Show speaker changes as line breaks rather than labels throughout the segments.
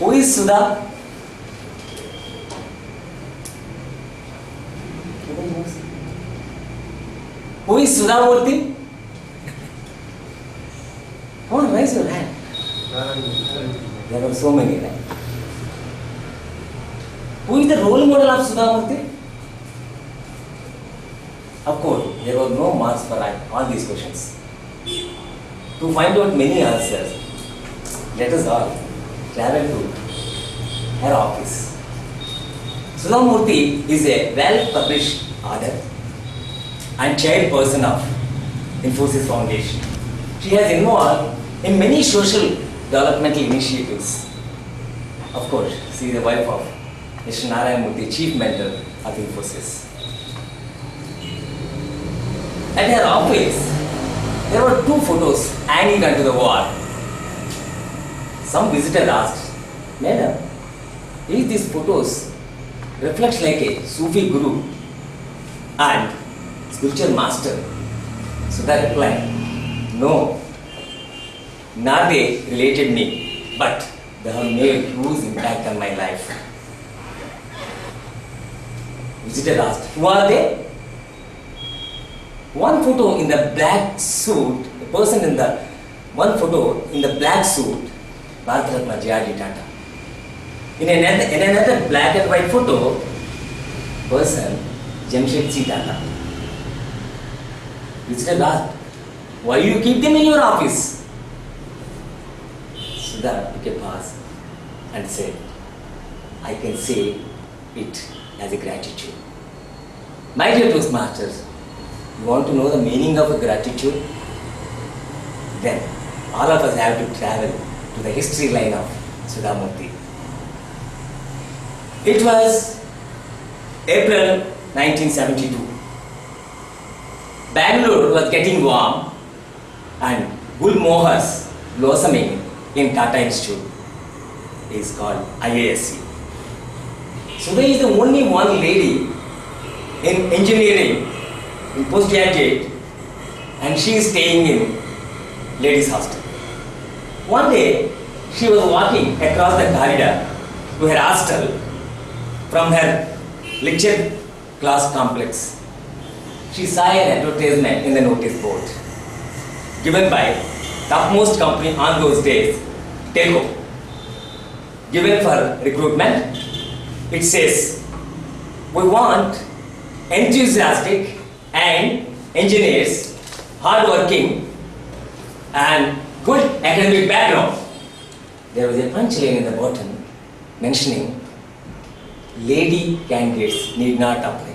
Who is Sudha? Who is Sudha Murthy? Come on, raise your hand. There are so many, right? Who is the role model of Sudha Murthy? Of course, there was no marks for all these questions. To find out many answers, let us all travel to her office. Sudha Murthy is a well-published author and chairperson of Infosys Foundation. She has involved in many social developmental initiatives. Of course, she is the wife of Mr. Satyanarayanraju, Chief Mentor of Infosys. At her office, there were 2 photos hanging onto the wall. Some visitor asked, "Madam, is these photos reflects like a Sufi guru and spiritual master?" Sudha replied, "No, not they related me, but they have made huge impact on my life." Visitor asked, "Who are they?" One photo in the black suit, the person in the one photo in the black suit, Bharat J.R.D. Tata. In another black and white photo, person Jamshedji Tata. Visitor asked, "Why you keep them in your office?" Sudha took a pause and said, "I can say it as a gratitude." My dear Toastmasters, you want to know the meaning of gratitude? Then all of us have to travel to the history line of Sudha Murthy. It was April 1972. Bangalore was getting warm and good mohas blossoming in Tata Institute is called IASC. Sudha is the only one lady in engineering in postgraduate, and she is staying in ladies' hostel. One day, she was walking across the corridor to her hostel from her lecture class complex. She saw an advertisement in the notice board given by topmost company on those days, Telco, given for recruitment. It says, "We want enthusiastic and engineers, hard-working and good academic background." There was a punchline in the bottom mentioning lady candidates need not apply.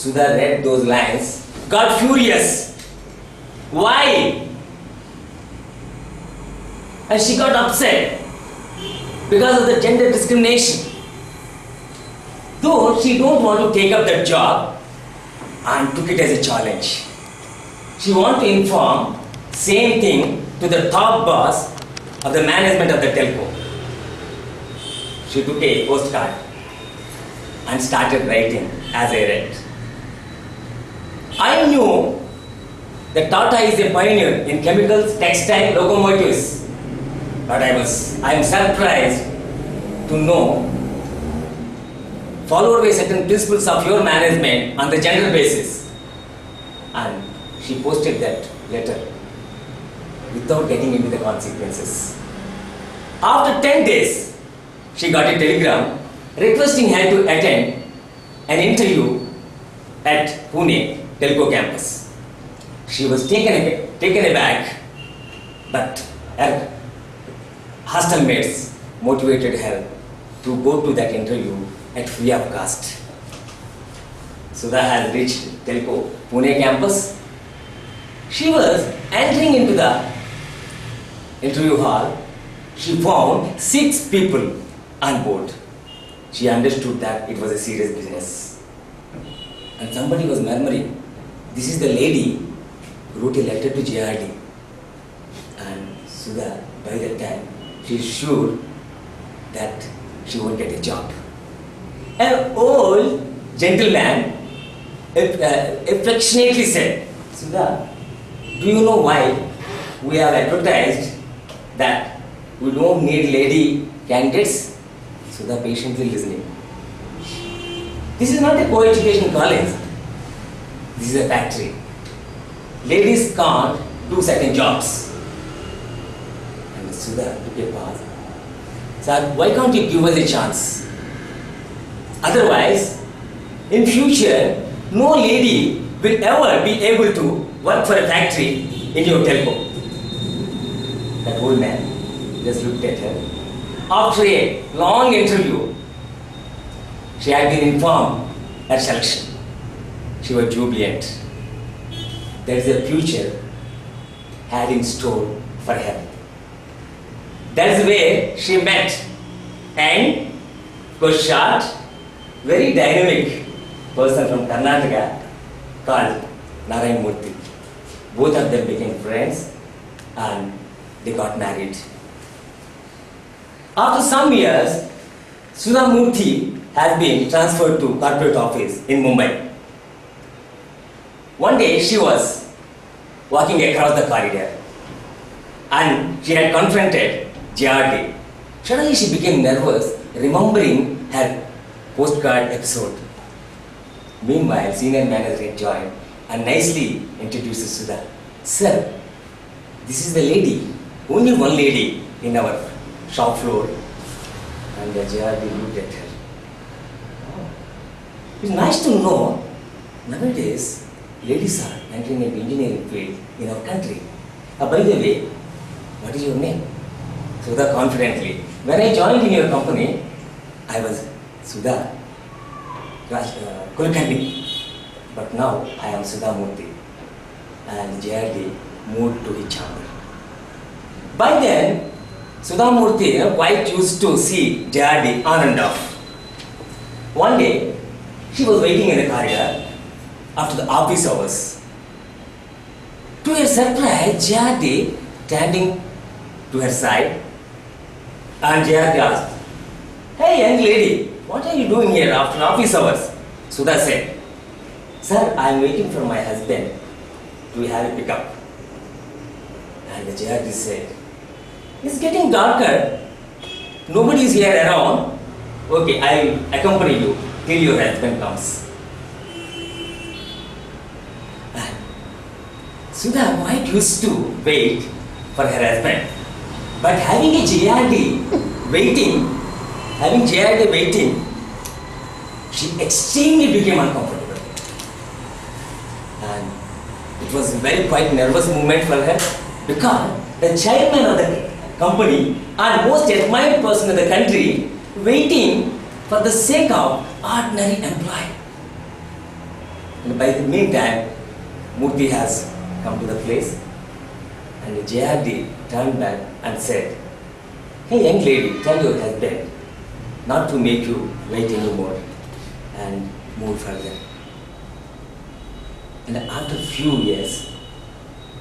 Sudha read those lines, got furious. Why? And she got upset because of the gender discrimination. Though she don't want to take up that job and took it as a challenge. She want to inform same thing to the top boss of the management of the telco. She took a postcard and started writing as I read. "I knew that Tata is a pioneer in chemicals, textile, locomotives, but I am surprised to know followed by certain principles of your management on the gender basis." And she posted that letter without getting into the consequences. After 10 days, she got a telegram requesting her to attend an interview at Pune Telco campus. She was taken aback, but her hostel mates motivated her to go to that interview at free of cost. Sudha has reached Telco Pune campus. She was entering into the interview hall. She found 6 people on board. She understood that it was a serious business. And somebody was murmuring, "This is the lady who wrote a letter to JRD." And Sudha, by that time, she is sure that she won't get a job. An old gentleman affectionately said, "Sudha, do you know why we have advertised that we don't need lady candidates. Sudha patiently listening. This is not a co-education college. This is a factory. Ladies can't do certain jobs. And Sudha took a pause. Sir, why can't you give us a chance? Otherwise, in future, no lady will ever be able to work for a factory in your telco. That old man just looked at her. After a long interview, she had been informed her selection. She was jubilant. There is a future had in store for her. That's where she met and was shot. Very dynamic person from Karnataka called Narayanraju. Both of them became friends and they got married. After some years, Sudha Murthy has been transferred to corporate office in Mumbai. One day she was walking across the corridor and she had confronted JRD. Suddenly she became nervous, remembering her postcard episode. Meanwhile, senior manager joined and nicely introduces Sudha. Sir, this is the lady, only one lady in our shop floor. And the JRD looked at her. Oh, it's nice to know nowadays ladies are entering the engineering field in our country. By the way, what is your name? Sudha confidently. When I joined in your company, I was Sudha Kulkarni. But now I am Sudha Murthy. And JRD moved to his chamber. By then, Sudha Murthy quite used to see JRD on and off. One day, she was waiting in the corridor after the office hours. To her surprise, JRD standing to her side, and JRD asked, "Hey young lady, what are you doing here after office hours?" Sudha said, "Sir, I am waiting for my husband to have a pickup." And the JRD said, "It's getting darker. Nobody is here around. Okay, I will accompany you till your husband comes." And Sudha quite used to wait for her husband. But having JRD waiting, she extremely became uncomfortable. And it was a very quite nervous moment for her because the chairman of the company and most admired person in the country waiting for the sake of ordinary employee. And by the meantime, Murthy has come to the place and the JRD turned back and said, "Hey young lady, tell your husband not to make you wait anymore," and move further. And after a few years,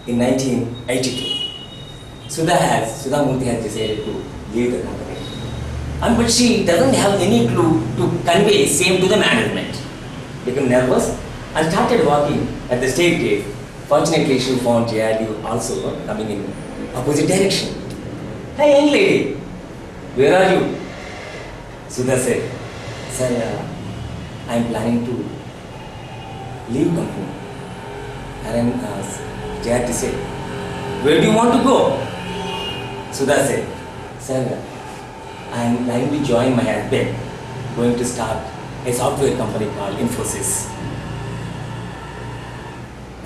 in 1982, Sudha Murthy has decided to leave the company. But she doesn't have any clue to convey same to the management. Became nervous and started walking at the staircase. Fortunately, she found JRD also coming in opposite direction. "Hey young lady, where are you?" Sudha said, "Sir, I am planning to leave company." And then JRD said, "Where do you want to go?" Sudha said, "Sir, I am planning to join my husband, going to start a software company called Infosys."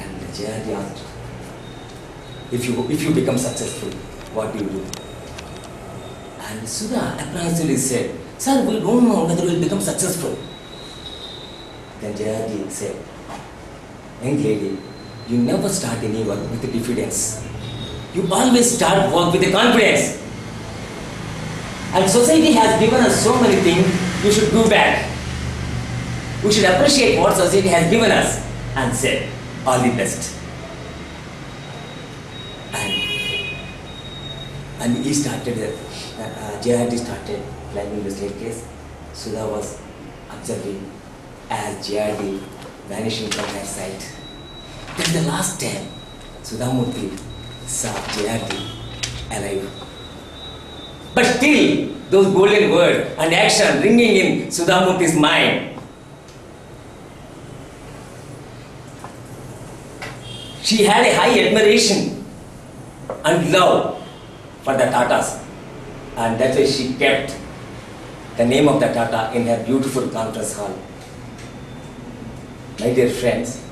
And the JRD asked, if you become successful, what do you do?" And Sudha apparently said, "Sir, we don't know whether we will become successful." Then JRD said, "Young lady, you never start any work with diffidence. You always start work with confidence. And society has given us so many things, we should do back. We should appreciate what society has given us," and said, "All the best." And he started, JRD started climbing the staircase. Sudha was observing as JRD vanishing from her sight. This is the last time Sudha Murthy saw JRD alive. But still, those golden words and action ringing in Sudhamurthy's mind. She had a high admiration and love for the Tatas, and that's why she kept the name of the Tata in her beautiful conference hall. My dear friends,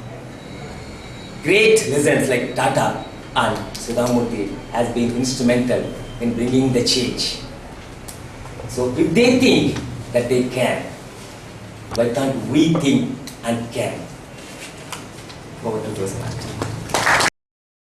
great legends like Tata and Sudhamurthy has been instrumental in bringing the change. So if they think that they can, why can't we think and can? Over to those.